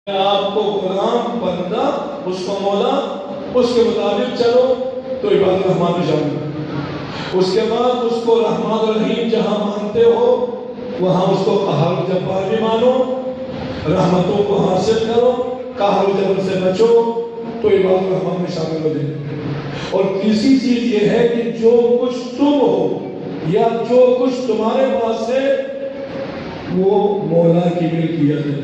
آپ کو غلام بندہ، اس کو مولا، اس کے مطابق چلو تو عباد الرحمن میں جاؤ۔ اس کے بعد اس کو رحمان الرحیم جہاں مانتے ہو وہاں اس کو قہر و جبار بھی مانو، رحمتوں کو حاصل کرو، قہر و جبر سے بچو تو عباد الرحمن میں شامل ہو جائے۔ اور تیسری چیز یہ ہے کہ جو کچھ تم ہو یا جو کچھ تمہارے پاس ہے وہ مولا کی ملکیت ہے،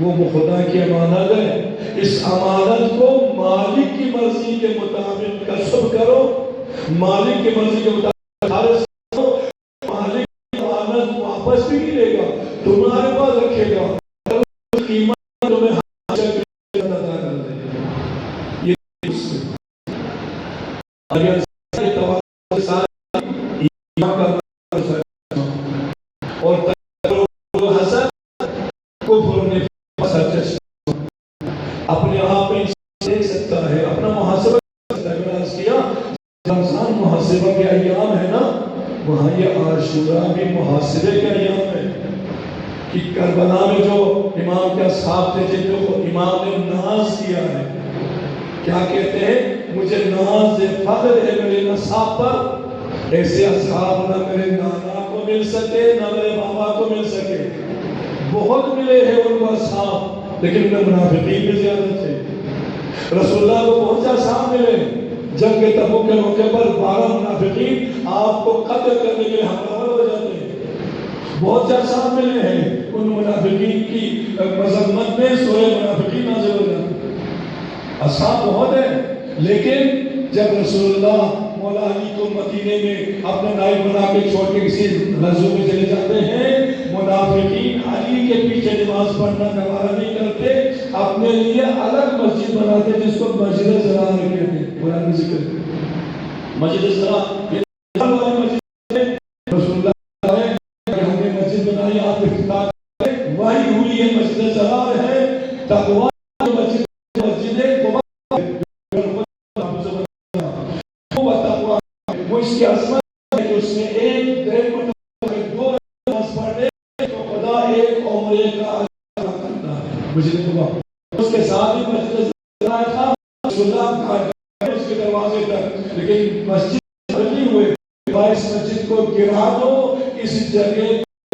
وہ خدا کی امانت ہے۔ اس امانت کو مالک کی مرضی کے مطابق کسب کرو، مالک کی مرضی کے مطابق خارج کرو۔ مالک کی امانت واپس بھی نہیں لے گا، تمہارے پاس رکھے گا، قیمت تمہیں ہمیشہ عطا کر دے گا۔ یہ اور اپنے آپ میں دیکھ سکتا ہے، اپنا محاسبہ کرتا ہے۔ میں نے کیا رمضان محاسبہ کے ایام ہے نا، وہاں یہ عاشورہ بھی محاسبے کے ایام ہے کہ کربلا میں جو امام کے اصحاب تھے جن کو امام نے ناز کیا ہے، کیا کہتے ہیں؟ مجھے ناز فخر ہے میرے نصاب پر، ایسے اصحاب نہ میرے نانا کو مل سکے نہ میرے بابا کو مل سکے۔ بہت ملے ہیں ان کو اصحاب، لیکن ان میں منافقین بھی زیادہ تھے۔ رسول اللہ کو بہت سے اصحاب ملے، جنگ تبوک کے موقع پر 12 منافقین آپ کو قتل کرنے کے لیے حملہ ہو جاتے ہیں۔ بہت سے اصحاب ملے ہیں، ان منافقین کی مذمت میں سورہ منافقین نازل ہو جاتے ہیں۔ اصحاب بہت ہیں، لیکن جب رسول اللہ مولا علی کو مدینے میں اپنا نائب بنا کے چھوڑ کے کسی غزوہ میں چلے جاتے ہیں، منافقین علی کے پیچھے نماز پڑھنا گوارا نہیں کرتے، اپنے لیے الگ مسجد بناتے جس کو مسجد زرار کہتے ہیں۔ قرآن میں ذکر مسجد زرار، یہ مسجد ہے، رسول اللہ نے ہم نے مسجد بنائی، آپ افتتاح کریں، وہی ہوئی ہے مسجد زرار ہے۔ تقویٰ وہ اس کی عظمت ہے کہ اس میں ایک دیر کو دو نماز پڑھنے تو خدا ایک عمرے کا اجر کرتا ہے۔ مسجد قباء اس کے ساتھ ہی مسجد زرار تھا، رسول اللہ اس کے دروازے تک، لیکن مسجد بنی ہوئے اس مسجد کو گرا دو، اس جگہ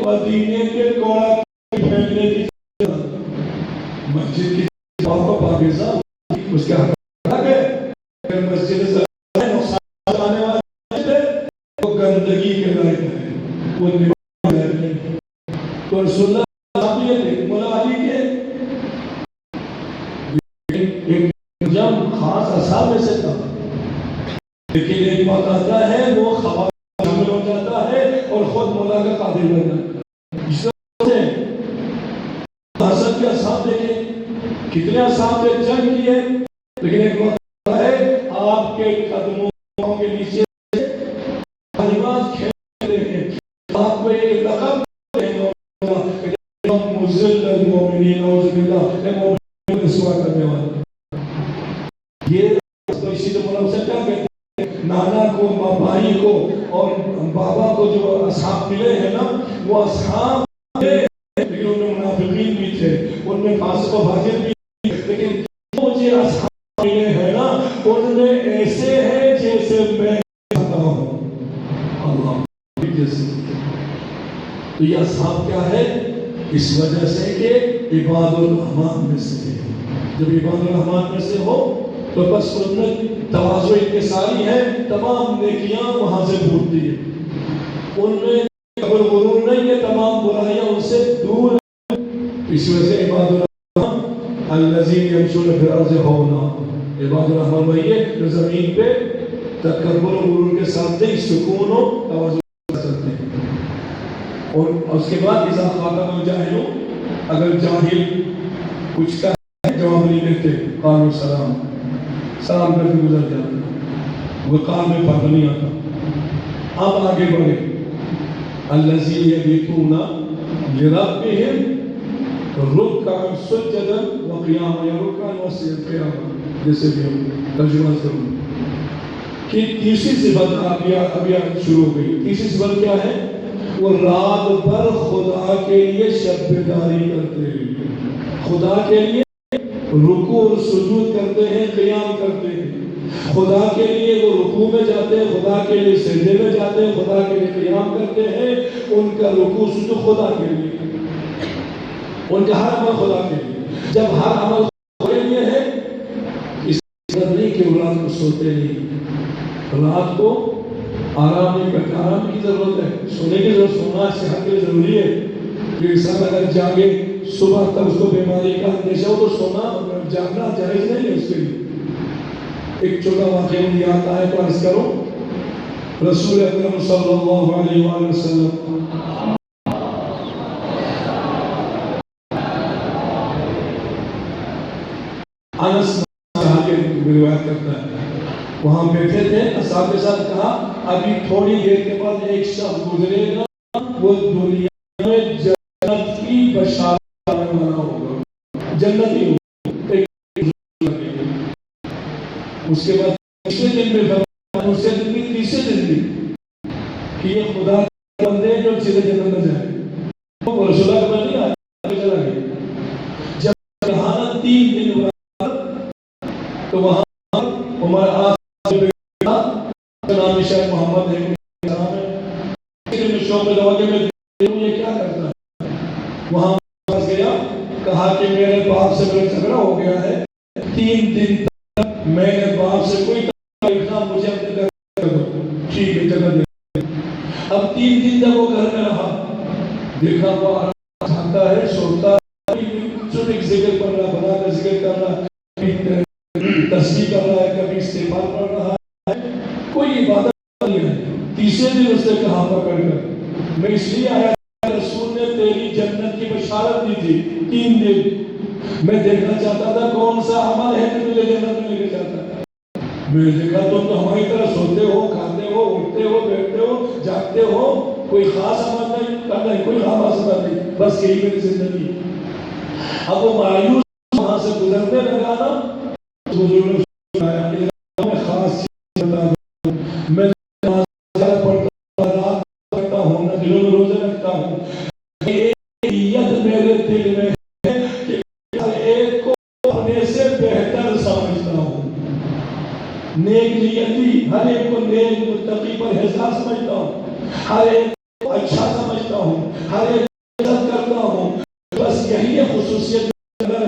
مدینے کے کوڑا پھینکنے کی مسجد کی بابا پاکیزہ اس کے حق ہے۔ مسجد زرار نقصان آنے والا گندگی کے لائق ہے، وہ نماز لائق ہے۔ تو رسول اللہ صحابیت ہے، مولا علی کے ایک جم خاص اصحاب میں سے تھا، لیکن ایک وقت آتا ہے وہ خواب شامل ہو جاتا ہے اور خود مولا کا قادر بن جاتا ہے۔ اس طرح سے حسن کے اصحاب دیکھیں کتنے اصحاب نے جنگ کی ہے، لیکن ایک وقت آتا ہے آپ کے قدموں کے نیچے آپ کو ایک لقب مذل المومنین اعوذ باللہ رسوا کرنے والا، یہ تو اسی تو مولا سے کیا کہتے ہیں، نانا کو بھائی کو اور بابا کو جو اصحاب ملے ہیں نا، وہ اصحاب ملے لیکن ان میں منافقین بھی تھے، ان میں فاسق و فاجر بھی تھے، لیکن مجھے اصحاب ملے ہیں نا ان میں ایسے ہیں جیسے میں کہتا ہوں اللہ جیسے۔ تو یہ اصحاب کیا ہے؟ اس وجہ سے کہ عباد الرحمن میں سے ہے۔ جب عباد الرحمن میں سے ہو تو بس ان میں تواضع انکساری ہے، تمام نیکیاں وہاں سے پھوٹتی ہیں، ان میں کبر غرور نہیں ہے، تمام برائیاں ان سے دور ہیں۔ اس وجہ سے عباد الرحمن الذین یمشون فی الارض ہونا، عباد الرحمن وہی ہے جو زمین پہ تکبر و غرور کے ساتھ نہیں، سکون و تواضع کرتے ہیں۔ اور اس کے بعد اذا خاطب الجاہلون، اگر جاہل کچھ کا جواب نہیں دیتے، قالوا سلام، سلام کر کے گزر جاتے، وقار میں فرق نہیں آتا۔ اب آگے بڑھے، الذین یبیتون لربہم رکعا سجدا وقیاما، یا رکعا وقیاما جیسے بھی ہم ترجمہ کروں کہ تیسری صفت ابھی شروع ہو گئی۔ تیسری صفت کیا ہے؟ وہ رات بھر خدا کے لیے شب بیداری کرتے ہیں، خدا کے لیے رکوع اور سجود کرتے ہیں، قیام کرتے ہیں، خدا کے لیے وہ رکوع میں جاتے ہیں، خدا کے لیے سجدے میں جاتے ہیں، خدا کے لیے قیام کرتے ہیں. ان کا رکوع سجود خدا کے لیے، ان کا ہر عمل خدا کے لیے. جب ہر عمل خدا کے لیے ہے، اس طرح نہیں کہ رات کو سوتے نہیں، رات کو آرام نہیں کرتے. آرام کی ضرورت ہے، سونے کی ضرورت، سونا صحت کے لیے ضروری ہے. کہ انسان اگر جاگے صبح تک اس کو بیماری کا اندیشہ ہو تو سونا جاگنا جائز نہیں ہے اس کے لیے. ایک چھوٹا واقعہ مجھے یاد آیا تو عرض کروں. رسول اکرم صلی اللہ علیہ وآلہ وسلم انس روایت کرتا ہے، وہاں بیٹھے تھے، اصحاب کے ساتھ کہا ابھی تھوڑی دیر کے بعد ایک شخص گزرے گا، وہ دنیا میں جنت کی بشارت کرنے والا ہوگا، جنتی ہوگا. اس کے بعد تیسرے دن میں فرمایا، دوسرے دن بھی تیسرے دن بھی کہ یہ خدا کے بندے جو سیدھے جنت میں جائیں. وہ رسول اللہ کے نہیں آیا، چلا گیا. جب یہاں 3 دن بعد تو وہاں عمر نام شاید محمد ہے، شوق میں دوا کے میں یہ کیا کرتا ہے. وہاں پاس گیا، کہا کہ میرے باپ سے میرا جھگڑا ہو گیا ہے، 3 دن تک میں نے باپ سے کوئی تکلیف نہ، مجھے اپنے گھر کر دو. ٹھیک ہے جگہ دے. اب 3 دن تک وہ گھر میں رہا، دیکھا وہ آرام کھاتا ہے، سوتا ہے، صرف ایک ذکر پڑھ رہا، بنا کر ذکر کر رہا، تسبیح کر رہا ہے، کبھی استغفار پڑھ رہا ہے، کوئی عبادت نہیں ہے. تیسرے دن اس نے کہا پکڑ کر، میں اس لیے آیا رسول نے تیری جنت کی بشارت دی تھی 3 دن، میں دیکھنا چاہتا تھا کون سا عمل ہے کہ تجھے جنت میں لے کے جاتا ہے. میں نے دیکھا تم تو ہماری طرح سوتے ہو، کھاتے ہو، اٹھتے ہو، بیٹھتے ہو، جاگتے ہو، کوئی خاص عمل نہیں کرنا ہے، کوئی خاص عمل نہیں، بس یہی میری زندگی. اب وہ مایوس وہاں سے گزرنے لگا نا، بزرگ نے آیا کہ میں خاص چیز بتا دوں، میں نماز پڑھتا ہوں، رات پڑھتا ہوں، میں دلوں میں روزے رکھتا ہوں. ایک نیت میرے دل میں ہے کہ ہر ایک کو اپنے سے بہتر سمجھتا ہوں. نیک نیتی، ہر ایک کو نیک متقی پرہیزگار سمجھتا ہوں، ہر ایک کو اچھا سمجھتا ہوں، ہر ایک کو عزت کرتا ہوں. بس یہی خصوصیت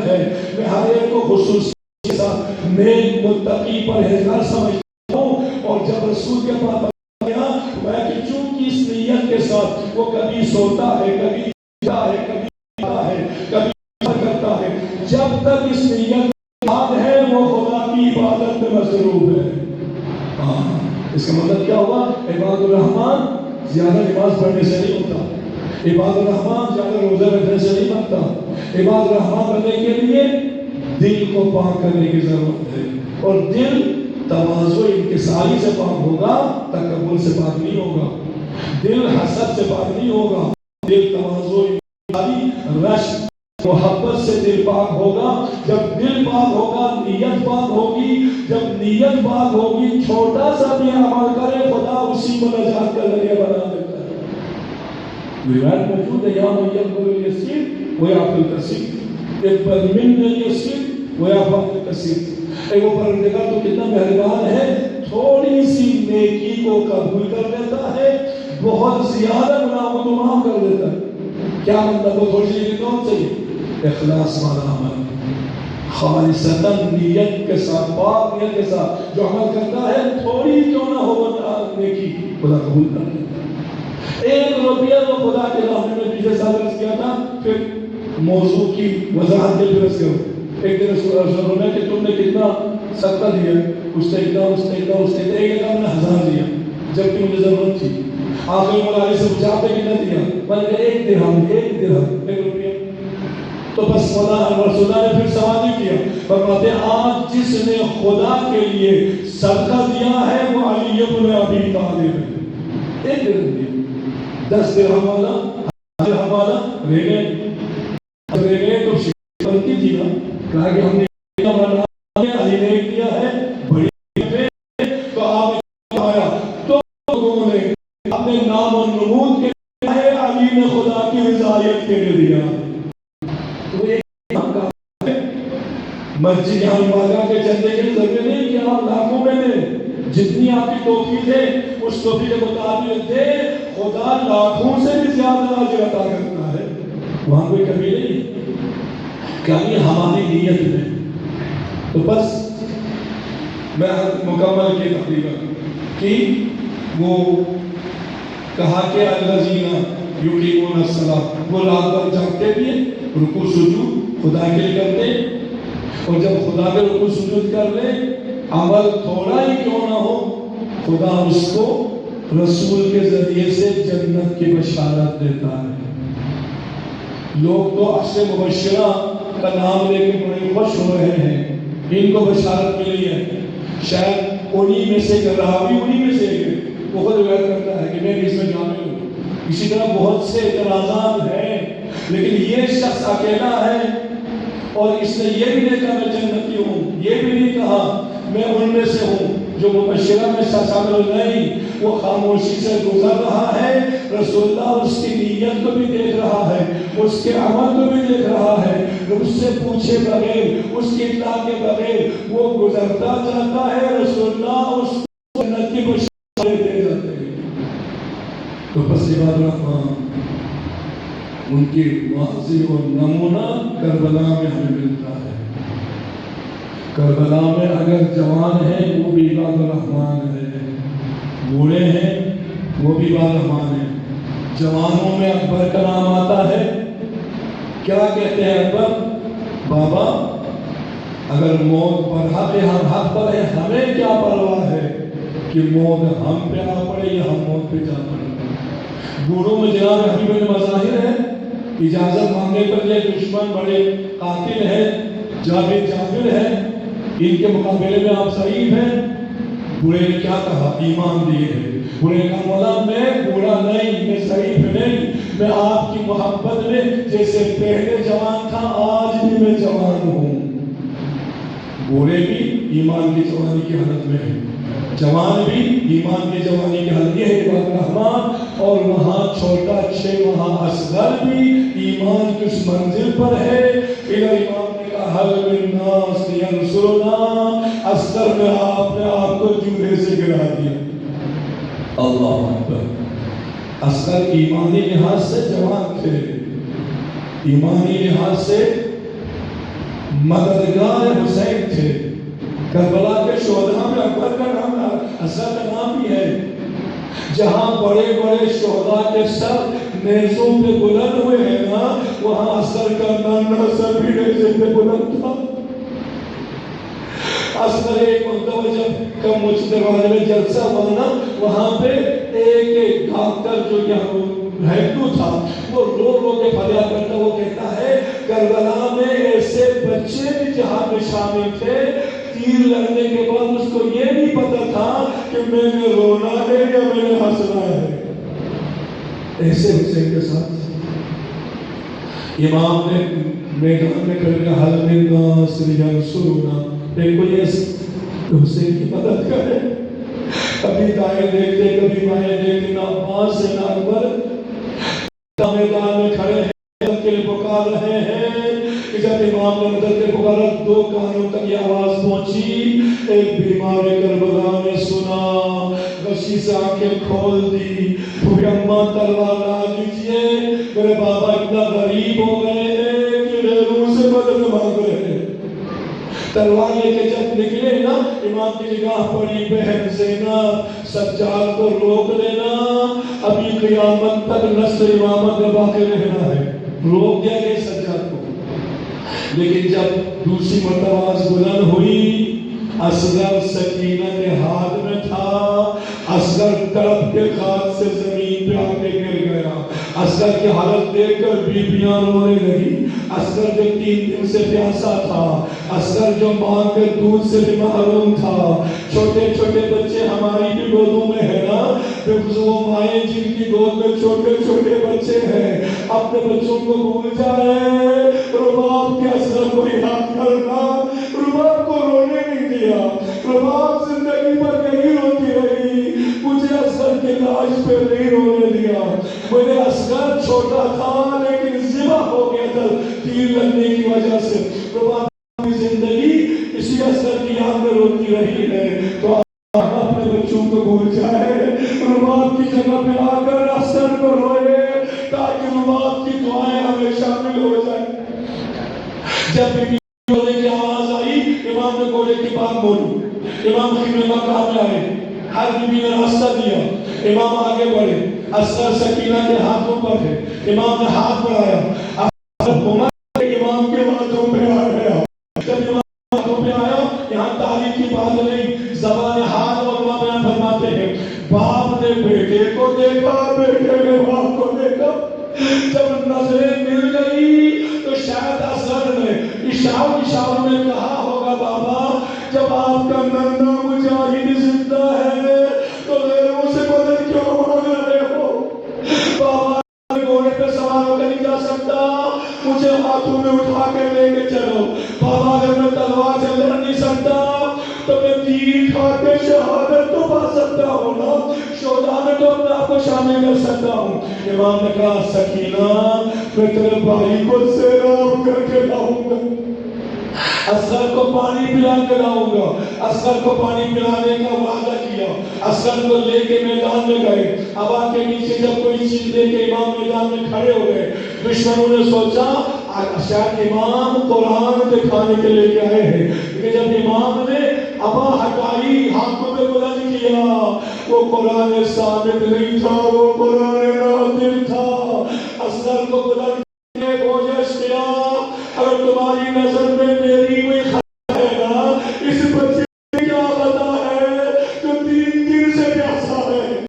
ہے، میں ہر ایک کو خصوصیت کے ساتھ نیک متقی پرہیزگار سمجھتا ہوں. اور جب رسول کے پاس آیا، میں کہ چونکہ اس نیت کے ساتھ وہ کبھی سوتا ہے، کبھی جا ہے، کبھی کھاتا ہے، کبھی کرتا ہے، جب تک اس نیت بات ہے وہ خدا کی عبادت میں مصروف ہے. اس کا مطلب کیا ہوا؟ عباد الرحمن زیادہ نماز پڑھنے سے نہیں ہوتا، عباد الرحمن زیادہ روزہ رکھنے سے نہیں بنتا. عباد الرحمن بننے کے لیے دل کو پاک کرنے کی ضرورت ہے، اور دل تواضع انکساری سے پاک ہوگا، تکبر سے پاک نہیں ہوگا. دل حسد سے پاک نہیں ہوگا، دل تواضع انکساری رشک محبت سے دل پاک ہوگا. جب دل پاک ہوگا نیت پاک ہوگی، جب نیت پاک ہوگی چھوٹا سا بھی عمل کرے خدا اسی کو نجات کا ذریعہ بنا دیتا ہے. روایت موجود ہے، یا یقبل الیسیر ویعفو الکثیر، اقبل منا الیسیر ویعفو الکثیر. وہ پروردگار تو کتنا مہربان ہے، تھوڑی سی نیکی کو قبول کر لیتا ہے، بہت زیادہ گناہوں کو معاف کر دیتا ہے. کیا مطلب؟ وہ تھوڑی سی نیکی کون چاہیے؟ اخلاص والا عمل، خالصتاً نیت کے ساتھ، پاک نیت کے ساتھ جو عمل کرتا ہے، تھوڑی کیوں نہ ہو نیکی، خدا قبول کر لیتا ہے. 1 روپیہ تو خدا کے راہ میں پیچھے سال عرض کیا تھا، پھر موضوع کی وضاحت کے درس کرو. ایک دن رسول اللہ نے کہ تم نے کتنا صدقہ دیا؟ اس نے اتنا، اس نے اتنا، اس نے اتنا. ایک میں نے 1000 دیا جبکہ مجھے ضرورت تھی. آخر مولا سے پوچھا آپ نے کتنا دیا؟ میں نے 1 درہم، 1 روپیہ. تو بس خدا رسول اللہ نے پھر سوال کیا، فرماتے آج جس نے خدا کے لیے صدقہ دیا ہے وہ علی بن ابی طالب ہے. 1 درہم دیا، 10 درہم والا، 10 درہم والا رہ گئے تو شکر بنتی تھی نا. کہا کہ ہم نے علی نے دیا ہے بڑی تو آپ نے آیا تو لوگوں نے اپنے نام و نمود کے لیے علی نے خدا کی رضایت کے لیے دیا. مسجد یہاں مبارکہ کے چندے کے ضروری نہیں کہ آپ لاکھوں میں دیں، جتنی آپ کی توفیق ہے اس توفیق کے مطابق دے، خدا لاکھوں سے بھی زیادہ اجر عطا کرتا ہے، وہاں کوئی کمی نہیں، کمی ہماری نیت میں۔ تو بس میں مکمل کی تقریباً کہ وہ کہا کہ الذین یقیمون الصلاۃ، وہ رات بھر جاگتے بھی ہیں، رکوع سجود خدا کے لیے کرتے ہیں، اور جب خدا کے رکوع سجود کر لیں، عمل تھوڑا ہی کیوں نہ ہو، خدا اس کو رسول کے ذریعے سے جنت کی بشارت دیتا ہے۔ لوگ تو عشر مبشرہ کا نام لے کے بڑے خوش ہو رہے ہیں، ان کو بشارت ملی ہے، شاید انہی میں سے ایک راوی انہی میں سے ایک وہ خود روایت کرتا ہے کہ میں بھی اس میں شامل ہوں۔ اسی طرح بہت سے اعتراضات ہیں، لیکن یہ شخص اکیلا ہے اور اس نے یہ بھی نہیں کہا میں جنتی ہوں، یہ بھی نہیں کہا میں ان میں سے ہوں جو مبشرہ میں شامل نہیں، وہ خاموشی سے گزر رہا ہے، رسول اللہ اس کی نیت کو بھی دیکھ رہا ہے، اس کے عمل کو بھی دیکھ رہا ہے، اس سے پوچھے بغیر، اس کی اطلاع کے بغیر وہ گزرتا جاتا ہے، رسول اللہ اس کو جنت کی بشارت دے جاتے ہیں۔ تو بس عباد الرحمن ان کی واضح اور نمونہ کربلا میں ہمیں ملتا ہے۔ کربلا میں اگر جوان ہیں وہ بھی عباد الرحمن ہیں، بوڑھے ہیں وہ بھی عباد الرحمن ہیں۔ جوانوں میں اکبر کا نام آتا ہے، کیا کہتے ہیں اکبر؟ بابا اگر موت برحق ہے، ہم حق پر ہے، ہمیں کیا پرواہ ہے کہ موت ہم پہ آ پڑے یا ہم موت پہ جا پڑے۔ بوڑھوں میں جناب حبیب بن مظاہر ہے، اجازت مانگنے پر یہ دشمن بڑے قاتل ہیں، جابر ہے، ان کے مقابلے میں آپ ضعیف ہیں۔ بوڑھے نے کیا کہا؟ ایمان دیے ہے۔ بوڑھے نے کہا مولا میں بوڑھا نہیں، میں ضعیف نہیں، میں آپ کی محبت میں جیسے پہلے جوان تھا آج بھی میں جوان ہوں۔ بوڑھے بھی ایمان کی جوانی کی حالت میں ہے، جوان بھی ایمان کی جوانی کی حالت، یہ ہے عباد الرحمن۔ اور وہاں چھوٹا 6 ماہ اصغر بھی ایمان کی اس منزل پر ہے۔ امام نے کہا حل من ناس ینصرنا، اصغر میں آپ نے آپ کو جوڑے سے گرا دیا۔ اللہ اکبر۔ اصغر ایمانی لحاظ سے جوان تھے، ایمانی لحاظ سے مددگار حسین تھے۔ کربلا کے شہداء میں اکبر کا نام، اصغر کا نام بھی ہے۔ جہاں بڑے بڑے شہداء کے سر نیزوں پہ بلند ہوئے ہیں نا، وہاں اصغر کا نام سر بھی نیزے پہ بلند تھا۔ اصغر ایک مرتبہ جب کم مجھ دروازے میں جلسہ ہوا نا، وہاں پہ ایک ڈاکٹر جو یہاں رہتو تھا، وہ رو رو کے فریاد کرتا، وہ کہتا ہے کربلا میں ایسے بچے بھی جہاں میں شامل تھے، تیر لگنے کے بعد اس کو یہ نہیں پتا تھا کہ میں نے رونا ہے یا میں نے ہنسنا ہے۔ ایسے حسین کے ساتھ امام نے میدان میں کھڑے کہا حل من ناس ینصرنا، کوئی ایسے حسین کی مدد کرے۔ کبھی دائیں دیکھتے کبھی بائیں دیکھتے، نہ عباس سے نہ اکبر میدان میں کھڑے ہیں، مدد کے لیے پکار رہے ہیں۔ جب امام نے مدد کے پکارا، 2 کانوں تک یہ آواز پہنچی، ایک بیمار کربلا نے سنا، غشی سے آنکھیں کھول دی، پھوپھی اماں تلوار لا دیجئے، میرے بابا اتنا غریب ہو گئے ہیں کہ غیروں سے مدد مانگ رہے ہیں۔ تلوار لے کے جب نکلے نا، امام کی نگاہ پڑی، بہن زینب سجاد کو روک دینا، ابھی قیامت تک نسل امامت میں باقی رہنا ہے۔ روک دیا گیا سجاد کو، لیکن جب دوسری مرتبہ آواز بلند ہوئی، اصغر سکینہ کے ہاتھ میں تھا، اصغر تڑپ کے ہاتھ سے زمین پہ آ کے گر گیا۔ اصغر کی حالت دیکھ کر بیبیاں رونے لگی۔ اصغر جو 3 دن سے پیاسا تھا، اصغر جو ماں کے دودھ سے بھی محروم تھا، چھوٹے چھوٹے بچے ہماری بھی گودوں میں ہے نا، وہ مائیں جن کی گود میں چھوٹے چھوٹے بچے ہیں، اپنے بچوں کو بھول جائے، رباب کے اصغر کو یاد کرنا، رباب کو رونے نہیں دیا، رباب زندگی پر نہیں روتی رہی، مجھے اصغر کی لاش پہ نہیں رونے دیا، مجھے اصغر چھوٹا تھا لیکن ذبح ہو گیا تھا تیر لگنے کی وجہ سے، رباب کی زندگی اصغر کی یاد میں روتی رہی ہے، تو اپنے بچوں کو بھول جائے، رباب کی جگہ پہ آ کر اصغر کو روئے تاکہ رباب کی دعائیں ہمیں شامل ہو جائیں۔ جب بھی گھوڑے کی آواز آئی، امام نے گھوڑے کی بات بولی، امام خیمے مقام میں آئے، ہر بیوی نے راستہ دیا، امام آگے بڑھے، اصغر سکینہ کے ہاتھوں پر ہے، امام نے ہاتھ بڑھایا، امام کے ہاتھوں پہ آ گیا۔ جب امام ہاتھوں پہ آیا، یہاں تعلیم کی بات نہیں، زبان حال اور بیان فرماتے ہیں، باپ نے بیٹے کو دیکھا، بیٹے نے باپ کو دیکھا، جب نظریں مل گئی تو شاید اصغر نے اشاروں میں کہا ہوگا، بابا جب آپ کا ننھا مجاہد زندہ ہے تو غیروں سے مدد کیوں مانگ رہے ہو؟ بابا گھوڑے پہ سوار ہو کے نہیں جا سکتا، مجھے ہاتھوں میں اٹھا کے لے کے چلو۔ بابا اگر میں تلوار سے لڑ نہیں سکتا تو میں تیر کھا کے شہادت تو پا سکتا ہوں نا، شہداء میں تو اپنے آپ کو شامل کر سکتا ہوں۔ امام نے کہا، سکینہ میں تیرے بھائی کو سیراب کر کے لاؤں گا، اصغر کو پانی پلا کے لاؤں گا۔ اصغر کو پانی پلانے کا وعدہ کیا، اصغر کو لے کے میدان میں گئے۔ ہوا کے نیچے جب کوئی چیز لے کے امام میدان میں کھڑے ہو گئے، دشمنوں نے سوچا شاید امام قرآن دکھانے کے لے کے آئے ہیں، لیکن جب امام نے ابا ہٹائی، ہاتھوں میں بلند کیا، وہ قرآن ثابت نہیں تھا، وہ قرآن نازل تھا۔ اصغر کو بلند کے کوشش کیا، اگر تمہاری نظر میں میری کوئی خطا ہے نا، اس بچے کی کیا خطا ہے جو 3 دن سے پیاسا ہے،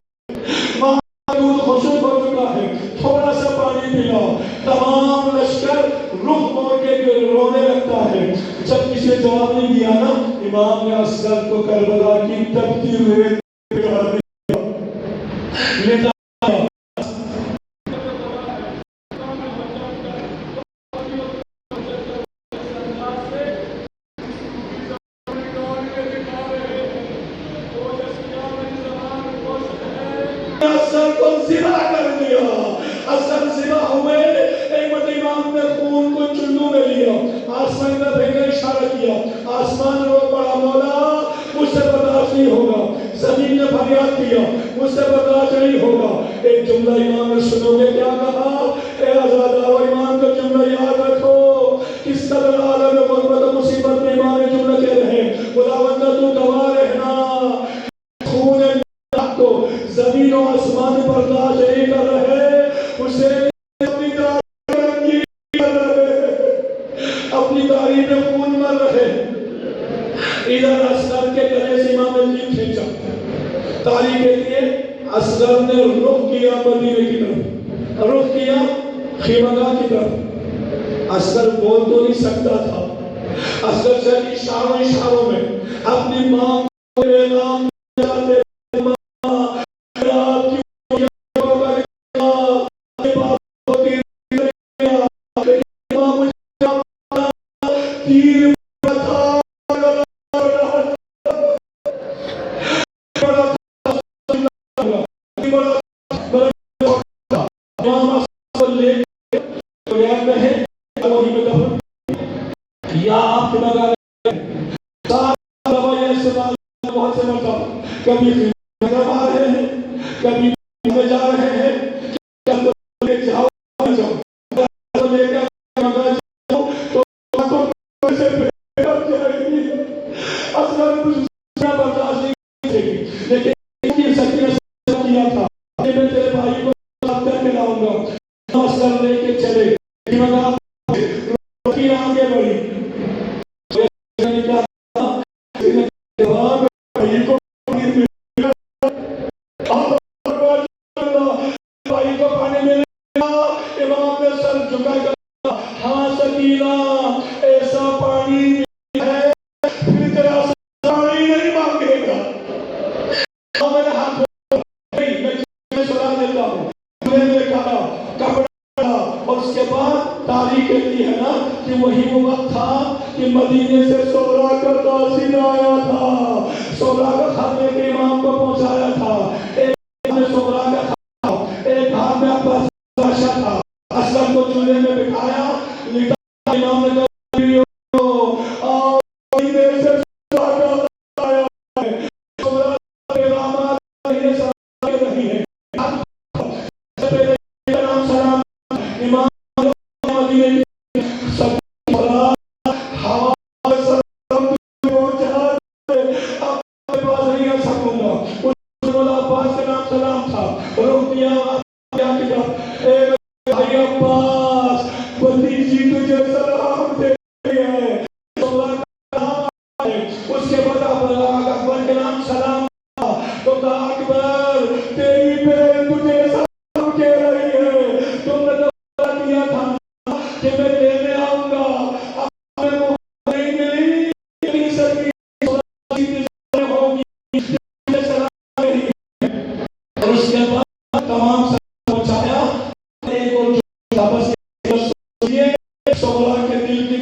ماں دودھ خشک ہو چکا ہے، تھوڑا سا پانی پلا۔ تمام لشکر رخ موڑ کے رونے لگتا ہے۔ جب کسی جواب نہیں دیا نا، امام نے اصغر کو کربلا کی تپتی ریت پہ ڈال دیا، لیتا اصغر کو ذبح کر دیا۔ اصغر ذبح ہوئے، ایک مرتبہ امام نے خون کو چلو میں لیا، آسمان میں پھینکا، اشارہ کیا، آسمان رو پڑا، مولا مجھ سے برداشت نہیں ہوگا۔ زمین نے فریاد کیا، مجھ سے برداشت نہیں ہوگا۔ ایک جملہ امام نے سنو گے کیا کہا؟ اے آزادہ و امام کا جملہ یاد رکھو، کس قدر عالم غربت و مصیبت میں امام نے جملہ کہہ رہے ہیں، خداوندہ تو گواہ رہنا، خون کو زمین و آسمان برداشت نہیں کر رہے، اسے اپنی داری کر رہے، اپنی داری میں خون مر رہے۔ ادھر اصغر کے گلے سے امام نے جیب کھینچا، تاریخ کہتی ہے اصغر نے رخ کیا مدینے کی طرف، رخ کیا خیمہ گاہ کی طرف۔ اصغر بول تو نہیں سکتا تھا، اصغر سے اشاروں میں اپنی ماں کو اعلان جاتے کبھی خدمت آ رہے ہیں، کبھی میں جا رہے ہیں، لے جاؤ لے کر تو سے جائے گی۔ اصغر برداشت نہیں کرے گی، لیکن سکینہ کیا تھا میں تیرے بھائی کو ساتھ کر کے لاؤں گا۔ اصغر لے کے چلے، آگے بڑھی، تاریخ کہتی ہے نا کہ وہی وہ وقت تھا کہ مدینے سے سورا کا تاثیر آیا تھا، سورا کا خط لے کے امام کو پہنچایا تھا۔ ایک نے سورا کا خط، ایک ہاتھ میں عباس بادشاہ تھا، اصغر کو چولہے میں بٹھایا، امام نے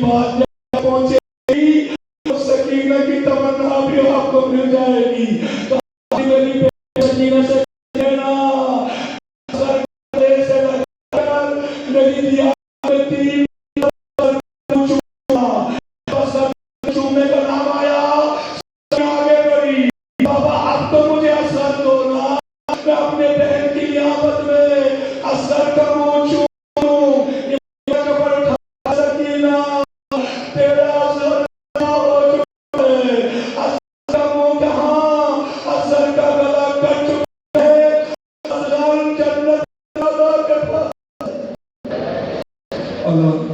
بات جب پہنچے گی تو سکینہ کی تمنا بھی آپ کو مل جائے گی. تو میری سکینہ سے کہنا سر سے لگا کر میری دیا میں 3 چومنے کا نام آیا. آگے بڑھی بابا اب تو مجھے اثر دونا, میں اپنے بہن کی لیامت میں اثر کا منہ چوموں. یہ کپڑ اٹھا سکینہ تیرا اثر ہو چکا ہے. اثر کا منہ کہاں, اثر کا گلا کٹ چکا ہے. اثر جنت اللہ کے پاس. اللہ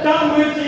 Come with you.